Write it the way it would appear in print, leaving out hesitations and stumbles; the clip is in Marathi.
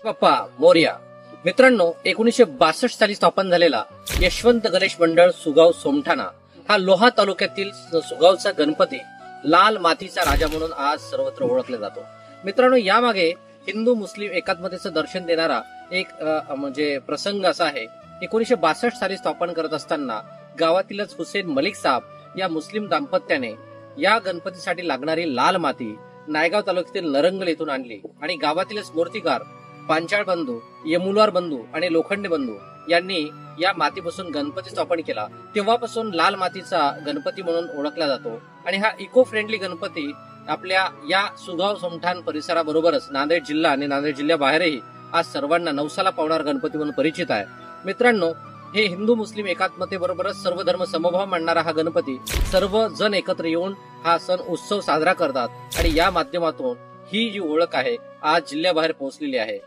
बाप्पा मोरया. मित्रांनो, 1962 साली स्थापन झालेला यशवंत गणेश मंडळ सुगाव सोमठाणा हा लोहा तालुक्यातील सुगावचा गणपती लाल मातीचा राजा म्हणून आज सर्वत्र ओळखला जातो. मित्रांनो, यामागे हिंदू मुस्लिम एकात्मतेचं दर्शन देणारा एक म्हणजे प्रसंग असा आहे. 1962 साली स्थापन करत असताना गावातीलच हुसेन मलिक साहेब या मुस्लिम दाम्पत्याने या गणपतीसाठी लागणारी लाल माती नायगाव तालुक्यातील नरंगल येथून आणली आणि गावातीलच मूर्तिकार पांचाळ बंधू, यमुलवार बंधू आणि लोखंडे बंधू यांनी या मातीपासून गणपती स्थापन केला. तेव्हापासून लाल मातीचा गणपती म्हणून ओळखला जातो आणि हा इको फ्रेंडली गणपती आपल्या या सुगाव सोमठाण परिसराबरोबरच नांदेड जिल्हा आणि नांदेड जिल्ह्याबाहेरही आज सर्वांना नवसाला पावणारा गणपती म्हणून परिचित आहे. मित्रांनो, हे हिंदू मुस्लिम एकात्मतेबरोबरच सर्व धर्म समभाव मानणारा हा गणपती सर्व जण एकत्र येऊन हा सण उत्सव साजरा करतात आणि या माध्यमातून ही जी ओळख आहे आज जिल्ह्याबाहेर पोहोचलेली आहे.